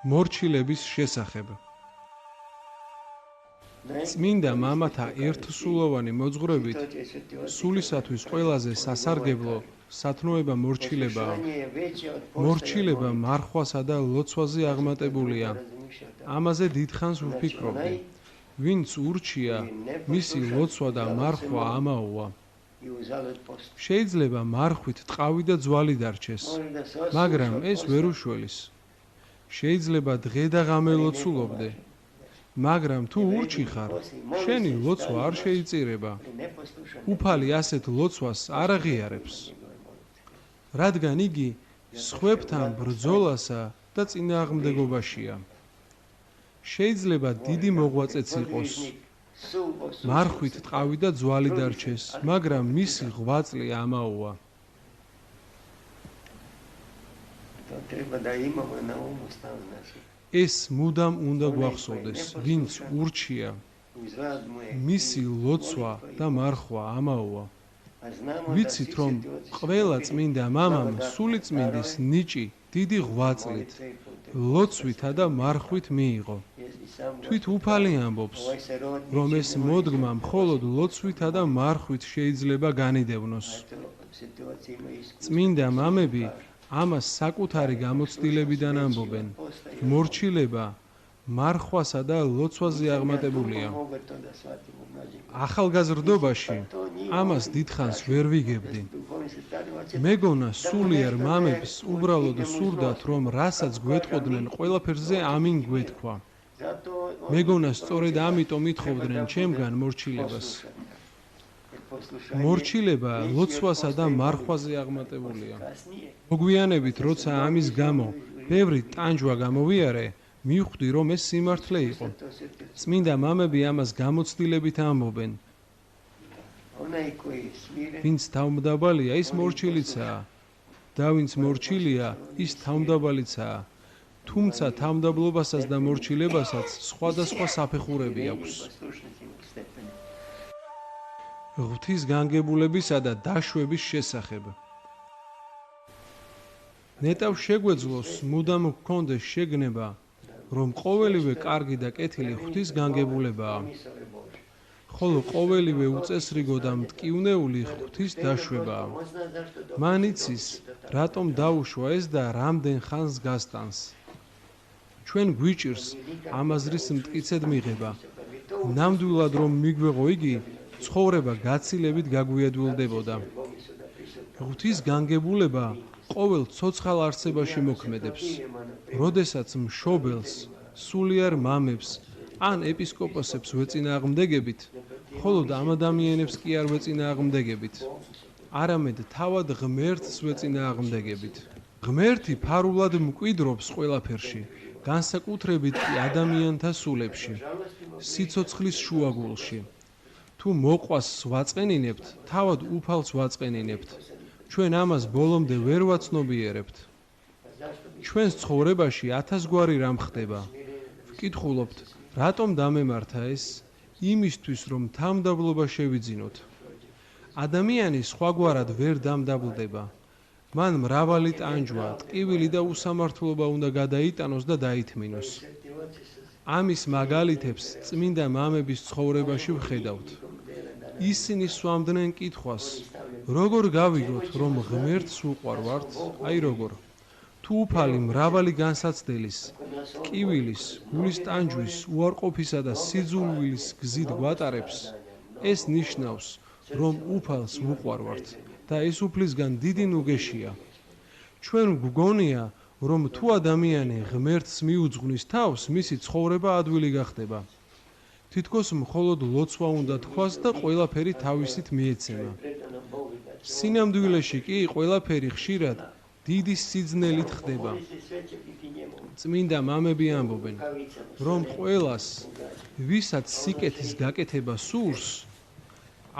მორჩილების შესახებ. წმინდა მამათა ერთსულოვანი მოძღვრებით სულისათვის ყველაზე სასარგებლო სათნოება მორჩილებაა. მორჩილება მარხვასა და ლოცვაზე აღმატებულია. ამაზე დიდხანს ვფიქრობდი. ვინც ურჩია, მისი ლოცვა და მარხვა ამაოა. შეიძლება მარხვით ტყავი და ძვალი დარჩეს, მაგრამ ეს ვერ უშველის. შეიძლება დღე და ღამე ლოცულობდე, მაგრამ თუ ურჩი ხარ, შენი ლოცვა არ შეიწირება. უფალი ასეთ ლოცვას არ აღიარებს, რადგან იგი სხვებთან ბრძოლასა და წინააღმდეგობაშია. შეიძლება დიდი მოღვაწეც იყოს, მარხვით ტყავი და ძვალი დარჩეს, მაგრამ მისი ღვაწლი ამაოა. ეს მუდამ უნდა გვახსოვდეს, ვინც ურჩია, მისი ლოცვა და მარხვა ამაოა. ვიცით, რომ ყველა წმინდა მამამ სულიწმინდის ნიჭი დიდი ღვაწლით, ლოცვითა და მარხვით მიიღო. თვით უფალი ამბობს, რომ ეს მოდგმა მხოლოდ ლოცვითა და მარხვით შეიძლება განიდევნოს. წმინდა მამები ამას საკუთარი გამოცდილებიდან ამბობენ. მორჩილება მარხვასა და ლოცვაზე აღმატებულია. ახალგაზრდობაში ამას დიდხანს ვერ ვიგებდი. მეგონა სულიერ მამებს უბრალოდ სურდათ, რომ რასაც გვეტყოდნენ ყველაფერზე ამინ გვეთქვა. მეგონა სწორედ ამიტომ ითხოვდნენ ჩემგან მორჩილებას. მორჩილება ლოცვასა და მარხვაზე აღმატებულია. მოგვიანებით, როცა ამის გამო ბევრი ტანჯვა გამოვიარე, მივხვდი, რომ ეს სიმართლე იყო. წმინდა მამები ამას გამოცდილებით ამბობენ. ვინც თავმდაბალია, ის მორჩილიცაა და ვინც მორჩილია, ის თავმდაბალიცაა. თუმცა თავმდაბლობასაც და მორჩილებასაც სხვადასხვა საფეხურები აქვს. ღვთისგანგებულებისა და დაშვების შესახებ. ნეტავ შეგვეძლოს მუდამ გქონდეს შეგნება, რომ ყოველივე კარგი და კეთილი ღვთისგანგებულებაა, ხოლო ყოველივე უწესრიგო და მტკივნეული ღვთის დაშვებაა. მან იცის, რატომ დაუშვა ეს და რამდენ ხანს გასტანს. ჩვენ გვიჭირს ამაზრის მტკიცედ მიღება. ნამდვილად რომ მიგვეღო იგი, ცხოვრება გაცილებით გაგვიადვილდებოდა. ღვთისგანგებულება ყოველ ცოცხალ არსებაში მოქმედებს. როდესაც მშობელს, სულიერ მამებს ან ეპისკოპოსებს ვეწინააღმდეგებით, მხოლოდ ამ ადამიანებს კი არ ვეწინააღმდეგებით, არამედ თავად ღმერთს ვეწინააღმდეგებით. ღმერთი ფარულად მკვიდრობს ყველაფერში, განსაკუთრებით კი ადამიანთა სულებში, სიცოცხლის შუაგულში. თუ მოყვასს ვაწყენინებთ, თავად უფალს ვაწყენინებთ. ჩვენ ამას ბოლომდე ვერ ვაცნობიერებთ. ჩვენს ცხოვრებაში 1000 რამ ხდება. ვკითხულობთ, რატომ დამემართა ეს? იმისთვის, რომ თავმდაბლობა შევიძინოთ. ადამიანი სხვაგვარად ვერ დამდაბლდება. მან მრავალი ტანჯვა, ტკივილი და უსამართლობა უნდა გადაიტანოს და დაითმინოს. ამის მაგალითებს წმინდა მამების ცხოვრებაში ვხედავთ. ისინი სვამდნენ კითხვას, როგორ გავიგოთ, რომ ღმერთს უყვარვართ? აი როგორ? თუ უფალი მრავალი განსაცდელის, ტკივილის, გულის ტანჯვის, უარყოფისა და სიძულვილის გზით გვატარებს, ეს ნიშნავს, რომ უფალს უყვარვართ და ეს უფლისგან დიდი ნუგეშია. ჩვენ გვგონია, რომ თუ ადამიანი ღმერთს მიუძღვნის თავს, მისი ცხოვრება ადვილი გახდება. თითქოს მხოლოდ ლოცვა უნდა თქვას და ყველაფერი თავისით მიეცემა. სინამდვილეში კი ყველაფერი ხშირად დიდი სიძნელით ხდება. წმინდა მამები ამბობენ, რომ ყველას, ვისაც სიკეთის გაკეთება სურს,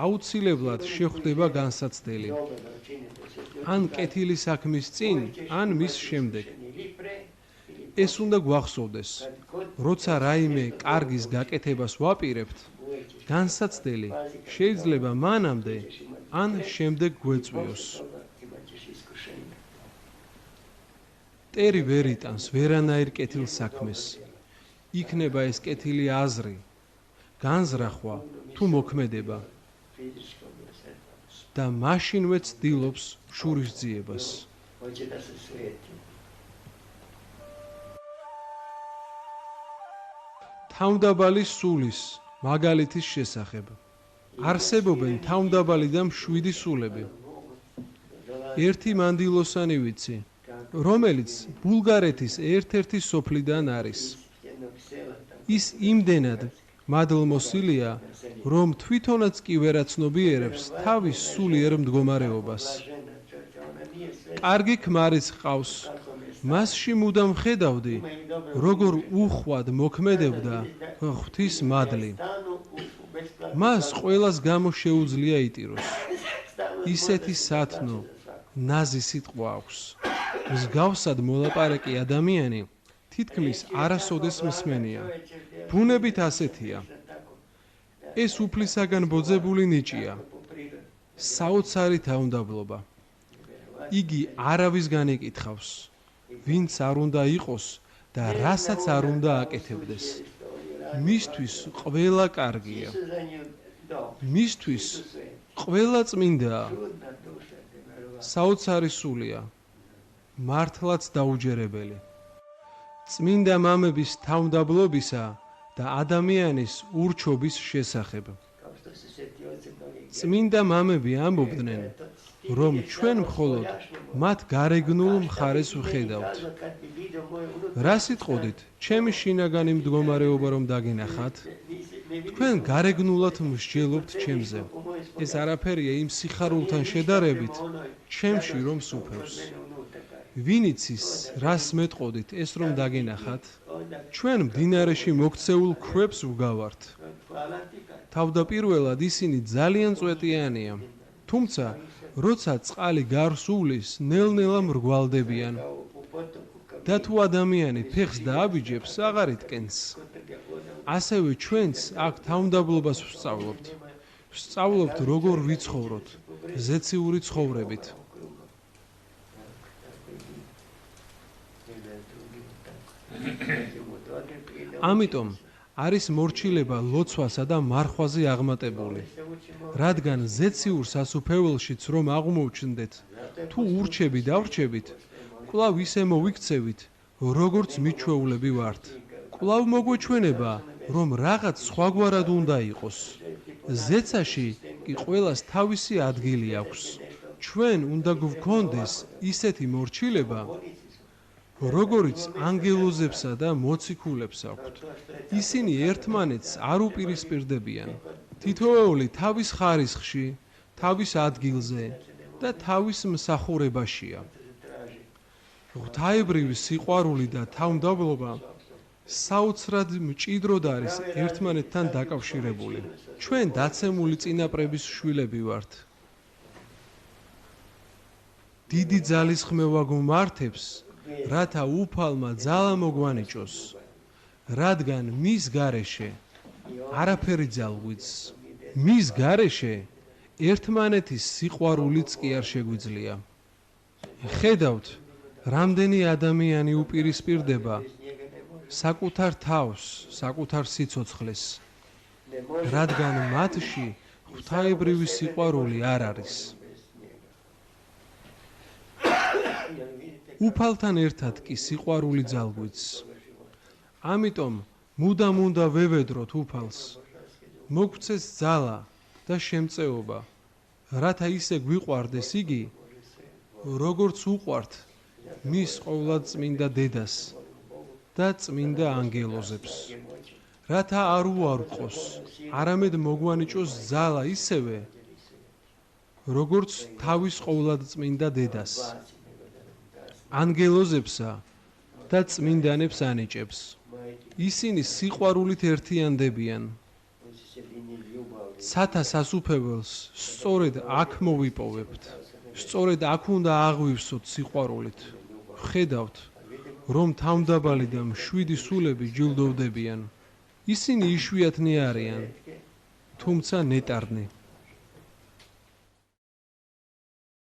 აუცილებლად შეხვდება განსაცდელი. ან კეთილი საქმის წინ, ან მის შემდეგ. ეს უნდა გვახსოვდეს, როცა რაიმე კარგის გაკეთებას ვაპირებთ, განსაცდელი შეიძლება მანამდე, ან შემდეგ გვეწვიოს. მტერი ვერ იტანს ვერანაირ კეთილ საქმეს. იქნება ეს კეთილი აზრი, განზრახვა თუ მოქმედება და მაშინვე ცდილობს შურისძიებას. თავმდაბალი სულის მაგალითის შესახებ. არსებობენ თავმდაბალი და მშვიდი სულები. ერთი მანდილოსანი ვიცი, რომელიც ბულგარეთის ერთ-ერთი სოფლიდან არის. ის იმდენად მადლმოსილია, რომ თვითონაც კი ვერ აცნობიერებს თავის სულიერ მდგომარეობას. კარგი ქმარიც ჰყავს, მასში მუდამ ხედავდი, როგორ უხვად მოქმედებდა ღვთის მადლი. მას ყველას გამო შეუძლია იტიროს. ისეთი სათნო, ნაზი სიტყვა აქვს. მსგავსად მოლაპარაკი ადამიანი თითქმის არასოდეს მსმენია. ბუნებით ასეთია. ეს უფლისაგან ბოძებული ნიჭია. საოცარი თავმდაბლობა. იგი არავისგან ეკითხავს, ვინც არ უნდა იყოს და რასაც არ უნდა აკეთებდეს. მისთვის ყველა კარგია. მისთვის ყველა წმინდაა. საოცარი სულია. მართლაც დაუჯერებელი. წმინდა მამების თავმდაბლობისა და ადამიანის ურჩობის შესახებ. წმინდა მამები ამბობდნენ, რომ ჩვენ მხოლოდ მათ გარეგნულ მხარეს ვხედავთ. რა სიტყოდით, ჩემი შინაგანი მდგომარეობა რომ დაგინახათ, თქვენ გარეგნულად მსჯელობთ ჩემზე. ეს არაფერია იმ სიხარულთან შედარებით, ჩემში რომ სუფევს. ვინ იცის, რას მეტყოდით ეს რომ დაგინახათ? ჩვენ მდინარეში მოქცეულ ქვებს ვგავართ. თავდაპირველად ისინი ძალიან წვეტიანია, თუმცა როცა წყალი გარსულის, ნელ-ნელა მრგვალდებიან. და თუ ადამიანი ფეხს დააბიჯებს, აღარ იტკენს. ასევე ჩვენც აქ თავმდაბლობას ვსწავლობთ. ვსწავლობთ როგორ ვიცხოვროთ, ზეციური ცხოვრებით. ამიტომ არის მორჩილება ლოცვასა და მარხვაზე აღმატებული. რადგან ზეციურ სასუფეველშიც რომ აღმოჩნდეთ, თუ ურჩები დავრჩებით, კვლავ ისე მოვიქცევით, როგორც მიჩვეულები ვართ. კვლავ მოგვეჩვენება, რომ რაღაც სხვაგვარად უნდა იყოს. ზეცაში კი ყველას თავისი ადგილი აქვს. ჩვენ უნდა გვქონდეს ისეთი მორჩილება, როგორიც ანგელოზებსა და მოციქულებს აქვთ. ისინი ერთმანეთს არ უპირისპირდებიან. თითოეული თავის ხარისხში, თავის ადგილზე და თავის მსახურებაშია. ღვთაებრივი სიყვარული და თავმდაბლობა საოცრად მჭიდროდ არის ერთმანეთთან დაკავშირებული. ჩვენ დაცემული წინაპრების შვილები ვართ. დიდი ძალისხმევა გვმართებს, რათა უფალმა ძალა მოგვანიჭოს, რადგან მის გარეშე არაფერი ძალგვიც. მის გარეშე ერთმანეთის სიყვარულიც კი არ შეგვიძლია. ხედავთ, რამდენი ადამიანი უპირისპირდება საკუთარ თავს, საკუთარ სიცოცხლეს, რადგან მათში ღვთაებრივი სიყვარული არ არის. უფალთან ერთად კი სიყვარული ძალგვიც. ამიტომ მუდამ უნდა ვევედროთ უფალს, მოგცეს ძალა და შემწეობა, რათა ისე გვიყვარდეს იგი, როგორც უყვართ მის ყოვლადწმინდა დედას და წმინდა ანგელოზებს. რათა არ უარყოს, არამედ მოგვანიჭოს ძალა ისევე, როგორც თავის ყოვლადწმინდა დედას. ანგელოზებსა და წმინდანებს ანიჭებს. ისინი სიყვარულით ერთიანდებიან. სათა სასუფეველს სწორედ აქ მოვიპოვებთ. სწორედ აქ უნდა აღვივსოთ სიყვარულით. ხედავთ, რომ თავმდაბალი და მშვიდი სულები ჯილდოვდებიან. ისინი იშვიათნი არიან, თუმცა ნეტარნი.